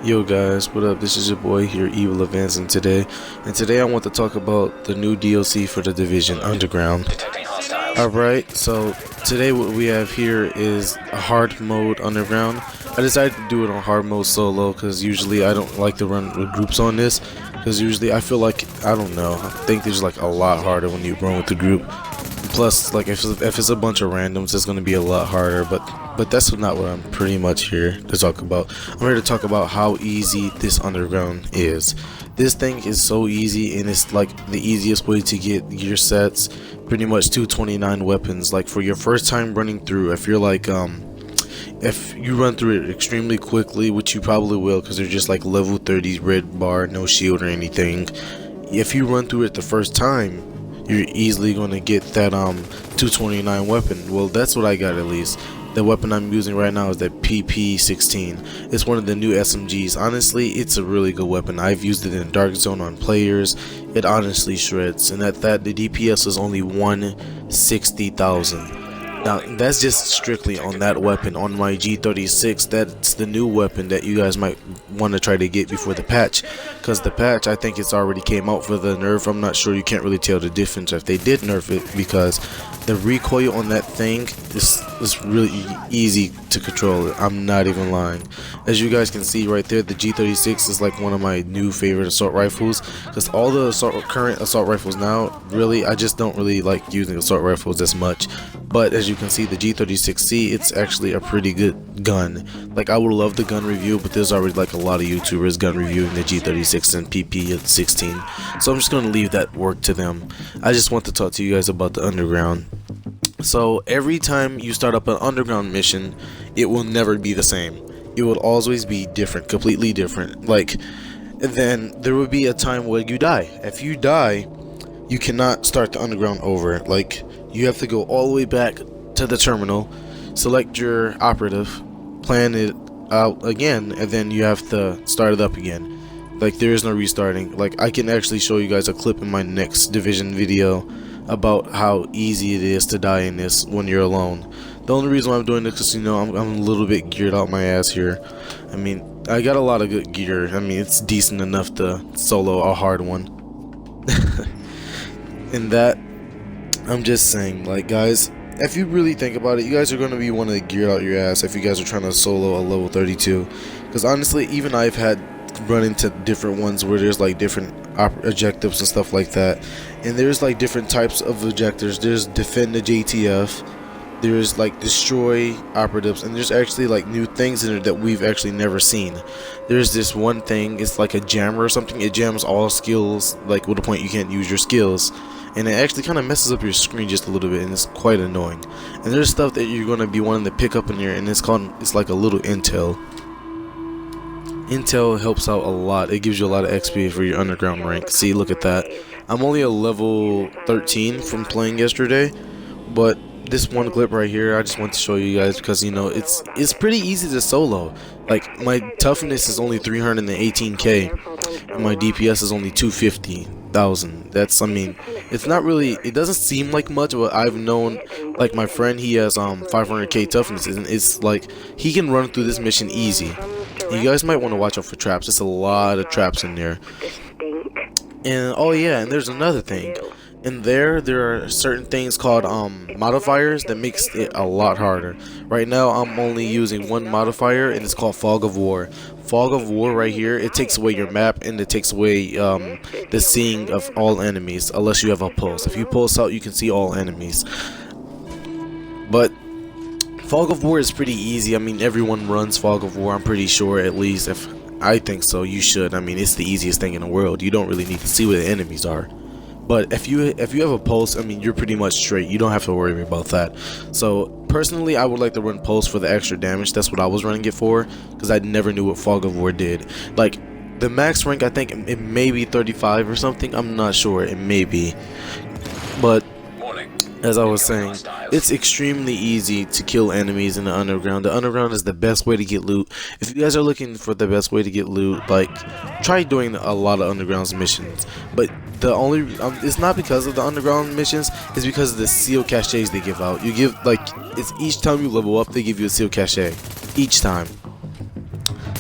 Yo guys, what up? This is your boy here, Evil Advancing today, and today I want to talk about the new DLC for The Division Underground. Alright, so today what we have here is a hard mode Underground. I decided to do it on hard mode solo because usually I don't like to run with groups on this, because usually I feel like, I don't know, I think there's like a lot harder when you run with the group. Plus, like if it's a bunch of randoms, it's going to be a lot harder, but that's not what I'm pretty much here to talk about. I'm here to talk about how easy this Underground is. This thing is so easy, and it's like the easiest way to get gear sets, pretty much 229 weapons. Like for your first time running through, if you're like if you run through it extremely quickly, which you probably will because they're just like level 30 red bar, no shield or anything. If you run through it the first time, you're easily going to get that 229 weapon. Well, that's what I got at least. The weapon I'm using right now is that PP16. It's one of the new SMGs. Honestly, it's a really good weapon. I've used it in Dark Zone on players. It honestly shreds. And at that, the DPS is only 160,000. Now, that's just strictly on that weapon. On my G36, that's the new weapon that you guys might want to try to get before the patch. Because the patch, I think it's already came out for the nerf. I'm not sure, you can't really tell the difference if they did nerf it, because the recoil on that thing is really easy to control. I'm not even lying. As you guys can see right there, the G36 is like one of my new favorite assault rifles, because all the current assault rifles now, really, I just don't really like using assault rifles as much. But as you can see, the G36C, it's actually a pretty good gun. Like, I would love the gun review, but there's already like a lot of YouTubers gun reviewing the G36 and PP16, so I'm just gonna leave that work to them. I just want to talk to you guys about the Underground. So every time you start up an Underground mission, it will never be the same. It will always be different, completely different. Like, and then there will be a time where you die. If you die, you cannot start the Underground over. Like, you have to go all the way back to the terminal, select your operative, plan it out again, and then you have to start it up again. Like, there is no restarting. Like, I can actually show you guys a clip in my next Division video about how easy it is to die in this when you're alone. The only reason why I'm doing this is, you know, I'm a little bit geared out my ass here. I mean, I got a lot of good gear. I mean, it's decent enough to solo a hard one. In that, I'm just saying, like, guys, if you really think about it, you guys are going to be one of the geared out your ass if you guys are trying to solo a level 32. Because honestly, even I've had run into different ones where there's like different objectives and stuff like that, and there's like different types of objectives. There's defend the JTF, there's like destroy operatives, and there's actually like new things in it that we've actually never seen. There's this one thing, it's like a jammer or something. It jams all skills, like with the point you can't use your skills, and it actually kind of messes up your screen just a little bit, and it's quite annoying. And there's stuff that you're going to be wanting to pick up in here, and it's like a little intel. Intel helps out a lot. It gives you a lot of XP for your Underground rank. See, look at that. I'm only a level 13 from playing yesterday, but this one clip right here, I just want to show you guys because, you know, it's pretty easy to solo. Like, my toughness is only 318k, and my DPS is only 250,000. That's, I mean, it's not really, it doesn't seem like much, but I've known, like, my friend, he has 500k toughness, and it's like he can run through this mission easy. You guys might want to watch out for traps. There's a lot of traps in there. And oh yeah, and there's another thing. In there are certain things called modifiers that makes it a lot harder. Right now I'm only using one modifier, and it's called Fog of War. Fog of War right here, it takes away your map, and it takes away the seeing of all enemies unless you have a pulse. If you pulse out, you can see all enemies. But Fog of War is pretty easy. I mean, everyone runs Fog of War, I'm pretty sure, at least. If I think so, you should. I mean, it's the easiest thing in the world. You don't really need to see where the enemies are. But if you have a pulse, I mean, you're pretty much straight. You don't have to worry about that. So personally, I would like to run pulse for the extra damage. That's what I was running it for, because I never knew what Fog of War did. Like, the max rank, I think it may be 35 or something. I'm not sure. It may be. But as I was saying, it's extremely easy to kill enemies in the Underground. The Underground is the best way to get loot. If you guys are looking for the best way to get loot, like, try doing a lot of Underground's missions. But the only it's not because of the Underground missions, it's because of the seal caches they give out. You give, like, it's each time you level up, they give you a seal cache each time.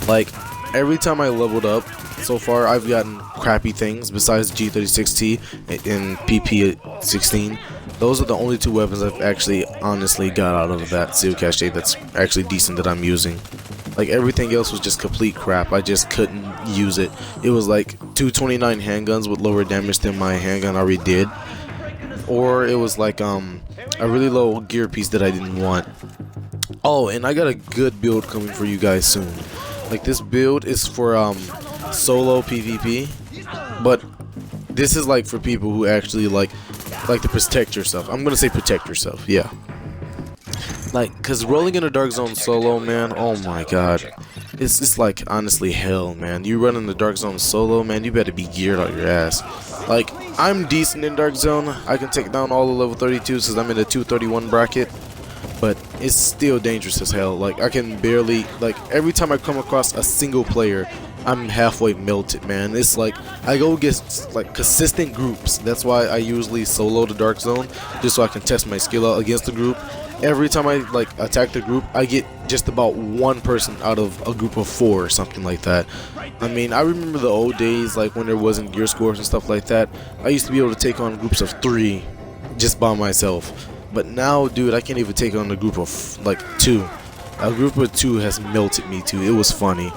Like, every time I leveled up so far, I've gotten crappy things besides G36T and PP16. Those are the only two weapons I've actually honestly got out of that seal cache that's actually decent that I'm using. Like, everything else was just complete crap. I just couldn't use it. It was like 229 handguns with lower damage than my handgun already did, or it was like a really low gear piece that I didn't want. Oh, and I got a good build coming for you guys soon. Like, this build is for solo PvP, but this is like for people who actually like to protect yourself. I'm gonna say protect yourself, yeah. Like, cause rolling in a dark zone solo, man, oh my god, it's like honestly hell, man. You run in the dark zone solo, man, you better be geared out your ass. Like, I'm decent in dark zone. I can take down all the level 32s because I'm in the 231 bracket, but it's still dangerous as hell. Like, I can barely, like, every time I come across a single player, I'm halfway melted, man. It's like I go against like consistent groups. That's why I usually solo the dark zone, just so I can test my skill out against the group. Every time I like attack the group, I get just about one person out of a group of 4 or something like that. I mean, I remember the old days, like when there wasn't gear scores and stuff like that. I used to be able to take on groups of 3 just by myself. But now, dude, I can't even take on a group of like 2. A group of 2 has melted me too. It was funny.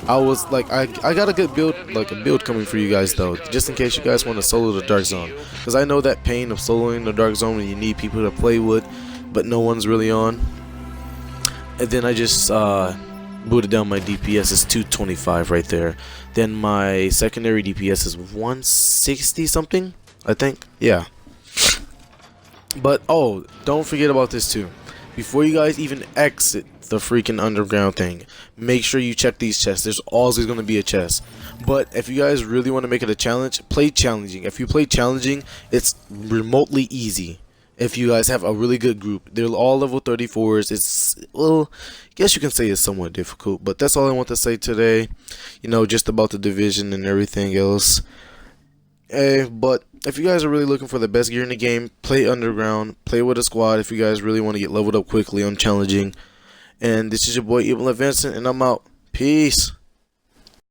I was like, I got a good build, like a build coming for you guys though, just in case you guys want to solo the dark zone, because I know that pain of soloing the dark zone when you need people to play with, but no one's really on. And then I just booted down my DPS is 225 right there. Then my secondary DPS is 160 something, I think. Yeah. But oh, don't forget about this too. Before you guys even exit the freaking underground thing, make sure you check these chests. There's always going to be a chest. But if you guys really want to make it a challenge, play challenging. If you play challenging, it's remotely easy. If you guys have a really good group, they're all level 34s. It's, well, I guess you can say it's somewhat difficult, but that's all I want to say today. You know, just about the division and everything else. But if you guys are really looking for the best gear in the game, play underground, play with a squad if you guys really want to get leveled up quickly on challenging. And this is your boy Evil Vincent, and I'm out. Peace.